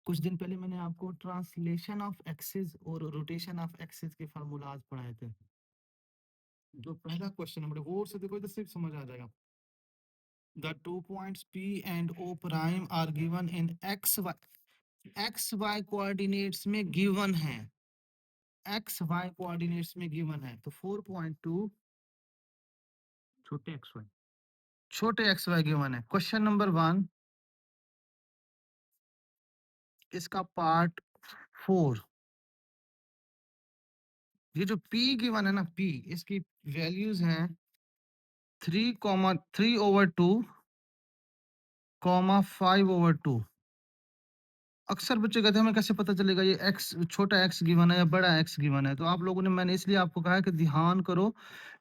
कुछ दिन पहले मैंने आपको ट्रांसलेशन ऑफ एक्सिस और रोटेशन ऑफ एक्सिस के फार्मूलाज पढ़ाए थे। जो पहला क्वेश्चन है, गौर से देखो, इधर सिर्फ समझ आ जाएगा। The 2 points P and O prime are given in XY coordinates में गिवन है। XY कोऑर्डिनेट्स में गिवन है, तो 4.2 छोटे XY गिवन है। क्वेश्चन नंबर 1 इसका पार्ट 4। ये जो P गिवन है ना, P इसकी वैल्यूज हैं 3,3/2, 5/2। अक्सर बच्चे कहते हैं हमें कैसे पता चलेगा ये x छोटा x गिवन है या बड़ा x गिवन है। तो आप लोगों ने, मैंने इसलिए आपको कहा है कि ध्यान करो।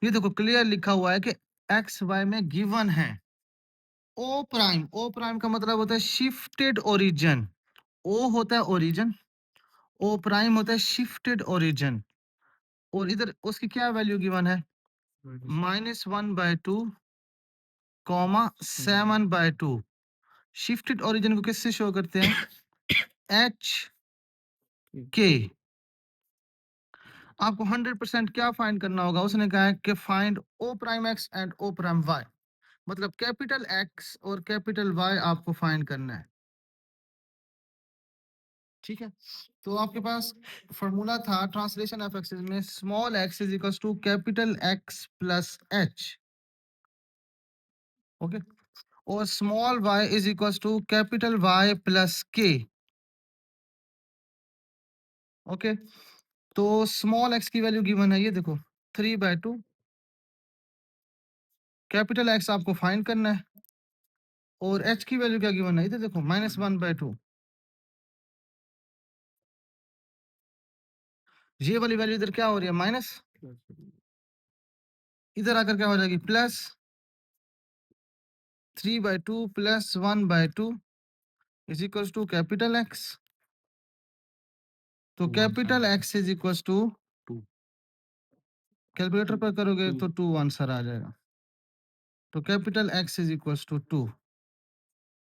ये देखो क्लियर लिखा हुआ है कि एक्स वाई में गिवन है। ओ प्राइम का मतलब होता है शिफ्टेड ओरिजिन। ओ होता है ओरिजिन, ओ प्राइम होता है शिफ्टेड ओरिजिन। और इधर उसकी क्या वैल्यू गिवन है? -1/2, 7/2। शिफ्टेड ओरिजिन को किससे शो करते हैं? एच के। आपको 100% क्या फाइंड करना होगा? उसने कहा है कि find O prime X and O prime Y, मतलब कैपिटल एक्स और कैपिटल वाई आपको फाइंड करना है। ठीक है, तो आपके पास फॉर्मूला था ट्रांसलेशन ऑफ एक्सिस में, small X is equal to capital X plus H, okay, और small Y is equal to capital Y plus K, okay. तो स्मॉल एक्स की वैल्यू गिवन है, ये देखो 3/2। कैपिटल एक्स आपको फाइंड करना है और एच की वैल्यू क्या गिवन है? इधर देखो -1/2। ये वाली वैल्यू इधर क्या हो रही है? माइनस। इधर आकर क्या हो जाएगी? Plus 3/2 plus 1/2 is equal to capital X. तो capital X is equal to 2। Calculator पर करोगे तो 2 आंसर आ जाएगा। तो capital X is equal to 2।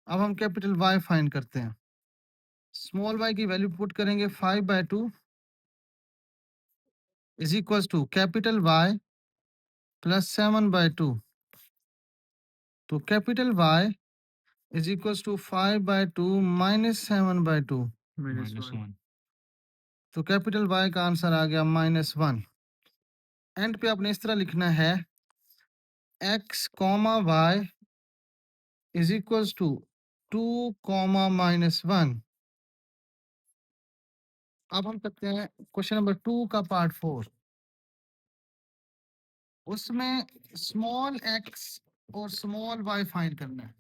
अब हम कैपिटल वाई फाइंड करते हैं। स्मॉल वाई की वैल्यू पुट करेंगे 5/2 is equal to capital Y plus 7/2। तो capital Y is equal to 5/2 minus 7/2, -1। तो कैपिटल वाई का आंसर आ गया -1। एंड पे आपने इस तरह लिखना है x, y is equal to 2, -1। अब हम करते हैं क्वेश्चन नंबर 2 का पार्ट 4। उसमें स्मॉल x और स्मॉल y फाइंड करना है।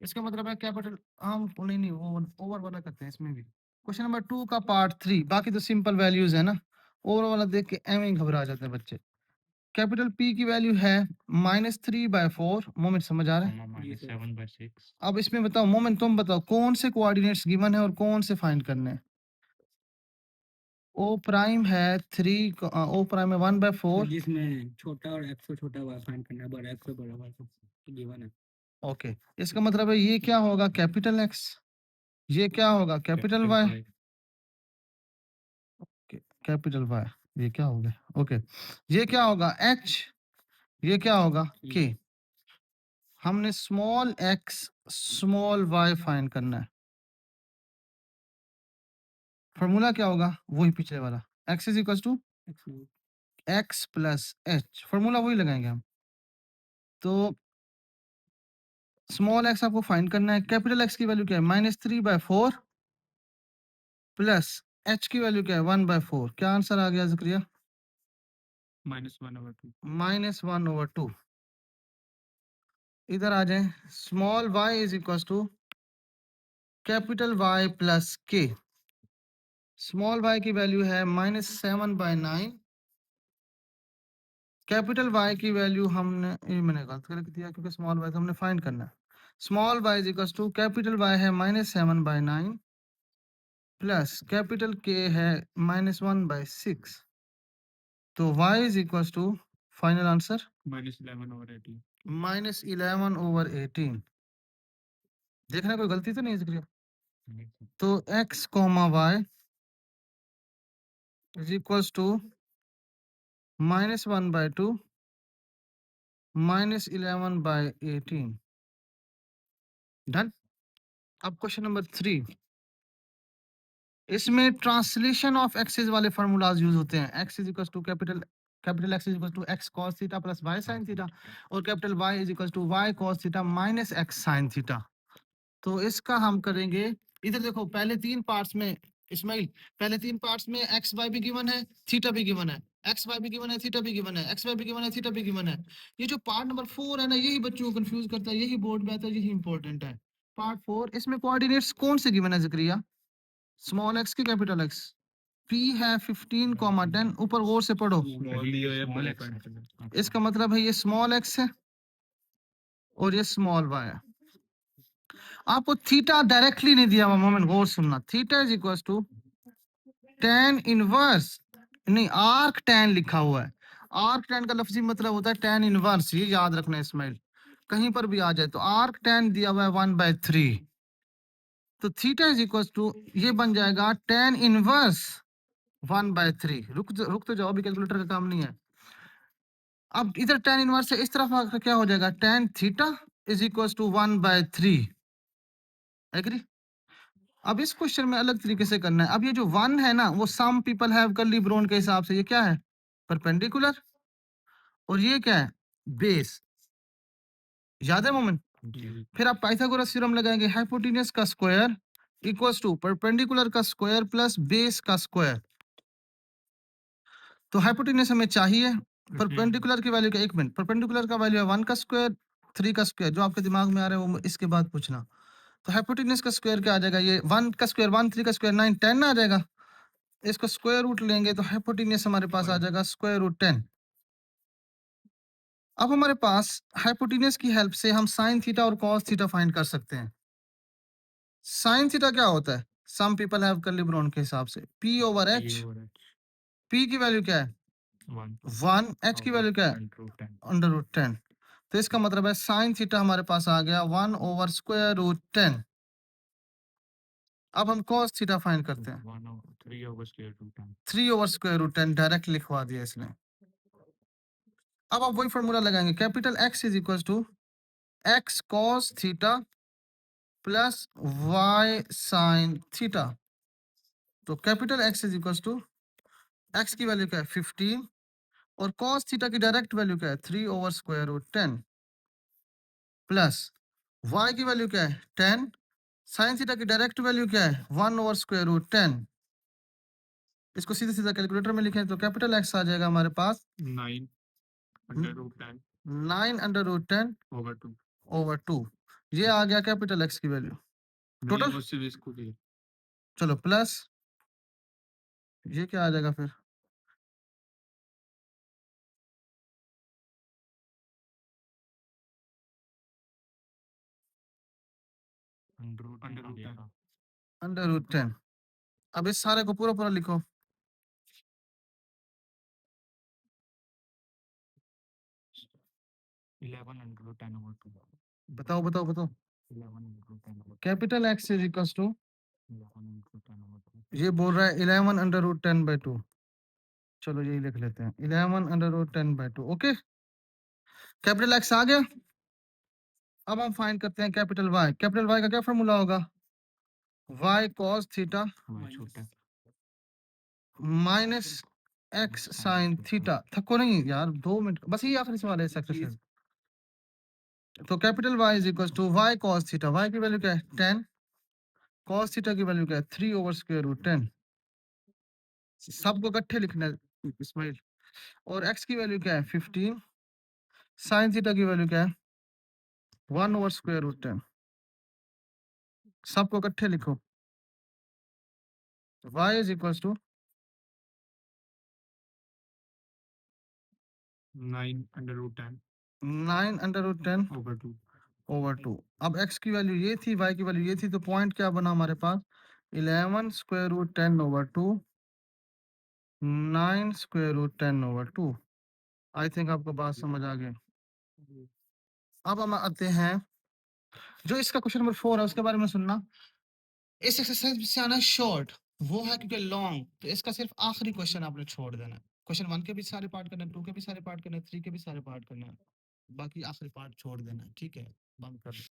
इसका मतलब है कैपिटल, हम नहीं ओवर वाला करते हैं इसमें भी। क्वेश्चन नंबर 2 का पार्ट 3, बाकी तो सिंपल वैल्यूज है ना। ओवर वाला देख के एम ही घबरा जाते हैं बच्चे। कैपिटल P की वैल्यू है -3/4। मोमेंट समझ आ रहा है? -7/6। अब इसमें बताओ मोमेंट, तुम बताओ कौन से कोऑर्डिनेट्स गिवन है और कौन से फाइंड करने हैं? ओ प्राइम है 3, ओ प्राइम है 1/4, जिसमें छोटा और एक्स से छोटा वाई फाइंड करना है, बड़ा एक्स से बड़ा वाई गिवन है। ओके। इसका मतलब है ये क्या होगा? Capital x. ये क्या होगा? Capital Y. कैपिटल वाई, ये क्या हो गया? ओके, ये क्या होगा? एच। ये क्या होगा? के। हमने small X small Y find करना है। फॉर्मूला क्या होगा? वही पिछले वाला, x is equal to X plus H. Formula वही लगाएंगे हम। तो स्मॉल एक्स आपको फाइंड करना है। कैपिटल एक्स की वैल्यू क्या है? -3/4 प्लस एच की वैल्यू क्या है? 1/4। क्या आंसर आ गया ज़करिया? -1/2। इधर आ जाए, small y is equal to capital Y plus K. Small y की वैल्यू है -7/9। कैपिटल Y की वैल्यू हमने, ये मैंने गलत कर दिया क्योंकि स्मॉल y तो हमने फाइंड करना है। Small y is equal to capital Y है -7/9 प्लस कैपिटल K है -1/6। तो y is equal to final answer -11/18। देखना कोई गलती तो नहीं है इसकी। तो x comma y is equals to -1/2 -11/18 done. अब क्वेश्चन नंबर 3, इसमें ट्रांसलेशन ऑफ एक्सेस वाले फार्मूलाज यूज होते हैं। x is equal to capital X is equal to x cos theta plus y sin theta और capital Y is equal to y cos theta minus x sin theta. तो इसका हम करेंगे, इधर देखो पहले 3 पार्ट्स में इस्माइल, पहले 3 पार्ट्स में एक्स वाई भी गिवन है, थीटा भी गिवन है, एक्स वाई भी गिवन है, थीटा भी गिवन है, एक्स वाई भी गिवन है, थीटा भी गिवन है। ये जो पार्ट नंबर 4 है ना, यही बच्चों को कंफ्यूज करता है, यही बोर्ड में आता है, यही इंपॉर्टेंट है। पार्ट 4, इसमें कोऑर्डिनेट्स कौन से गिवन है ज़करिया? स्मॉल एक्स की कैपिटल एक्स। P है 15, 10, ऊपर गौर से पढ़ो। इसका मतलब है ये स्मॉल एक्स है और ये स्मॉल वाई है। आपको थीटा डायरेक्टली नहीं दिया हुआ, मोमेंट गौर सुनना। Theta is equal to tan inverse, नहीं आर्क tan लिखा हुआ है। आर्क tan का लफ्जी मतलब होता है tan इनवर्स, ये याद रखना इस्माइल, कहीं पर भी आ जाए तो आर्क tan दिया हुआ है 1/3। तो थीटा इज इक्वल टू ये बन जाएगा tan इनवर्स 1/3। रुक तो जाओ, अभी कैलकुलेटर का काम नहीं है। अब इधर tan इनवर्स से इस तरफ आकर क्या हो जाएगा, tan theta is equal to 1/3। Agree? अब इस क्वेश्चन में अलग तरीके से करना है। अब ये जो 1 है ना, वो some people have curly brown के हिसाब से ये क्या है, परपेंडिकुलर, और ये क्या है, बेस। याद है मोमेंट? फिर आप पाइथागोरस थ्योरम लगाएंगे, हाइपोटेन्यूस का स्क्वायर इक्वल्स टू परपेंडिकुलर का स्क्वायर प्लस बेस का स्क्वायर। तो हाइपोटेन्यूस हमें चाहिए, परपेंडिकुलर की वैल्यू का, 1 मिनट, परपेंडिकुलर का वैल्यू है 1 का स्क्वायर, 3 का स्क्वायर, जो आपके दिमाग में आ रहा है वो इसके बाद पूछना। तो हाइपोटेन्यूस का स्क्वायर क्या आ जाएगा, ये 1 का स्क्वायर 1, 3 का स्क्वायर 9, 10 आ जाएगा। इसका स्क्वायर रूट लेंगे तो हाइपोटेन्यूस हमारे पास आ जाएगा स्क्वायर रूट 10। अब हमारे पास हाइपोटेन्यूस की हेल्प से हम साइन थीटा और कॉस थीटा फाइंड कर सकते हैं। साइन थीटा क्या होता है, some people have curly brown के हिसाब से p ओवर h। p की वैल्यू क्या है 1, h की वैल्यू क्या है √10। तो इसका मतलब है साइन थीटा हमारे पास आ गया 1 ओवर स्क्वायर रूट 10। अब हम कॉस थीटा फाइंड करते हैं, 3 ओवर स्क्वायर रूट 10 डायरेक्ट लिखवा दिया इसने। अब आप वही फॉर्मूला लगाएंगे, capital X is equal to x cos theta plus y sin theta. तो capital X is equal to x की वैल्यू क्या है 15 और cos थीटा की डायरेक्ट वैल्यू क्या है 3 over square root 10 plus y की वैल्यू क्या है 10, sin थीटा की डायरेक्ट वैल्यू क्या है 1 ओवर स्क्वायर रूट 10। इसको सीधा सीधा कैलकुलेटर में लिखें तो कैपिटल X आ जाएगा हमारे पास 9 अंडर रूट 10 ओवर 2। ये आ गया कैपिटल X की वैल्यू टोटल। चलो प्लस ये क्या आ जाएगा फिर, अंडर रूट 10। अब इस सारे को पूरा पूरा लिखो, बताओ बताओ बताओ। Capital X is equal to, ये बोल रहा है 11 अंडर रूट 10/2। चलो यही लिख लेते हैं 11 under root 10/2। Okay, capital X आ गया। अब हम फाइंड करते हैं कैपिटल Y। कैपिटल Y का क्या फॉर्मूला होगा, y cos theta minus x sin theta. थको नहीं यार, 2 मिनट बस, ये आखिरी सवाल है इस एक्सरसाइज। तो capital Y is equal to y cos theta, y की वैल्यू क्या है 10, cos थीटा की वैल्यू क्या है 3 ओवर स्क्वायर रूट 10। सबको इकट्ठे लिखना है इस्माइल। और x की वैल्यू क्या है 15, sin थीटा की वैल्यू क्या है 1 ओवर स्क्वायर रूट 10। सबको इकट्ठे लिखो, y is equal to 9 under root 10 over 2। अब x की वैल्यू ये थी, y की वैल्यू ये थी, तो पॉइंट क्या बना हमारे पास 11 square root 10 over 2, 9 square root 10 over 2। I think आपको बात समझ आ गई। अब हम आते हैं जो इसका क्वेश्चन नंबर 4 है उसके बारे में सुनना। इस एक्सरसाइज से आना शॉर्ट, वो है क्योंकि लॉन्ग, तो इसका सिर्फ आखिरी क्वेश्चन आपने छोड़ देना है। क्वेश्चन 1 के भी सारे पार्ट करना है, 2 के भी सारे पार्ट करना है, 3 के भी सारे पार्ट करना है। बाकी आखिरी पार्ट छोड़ देना है, ठीक है? बंद कर दो।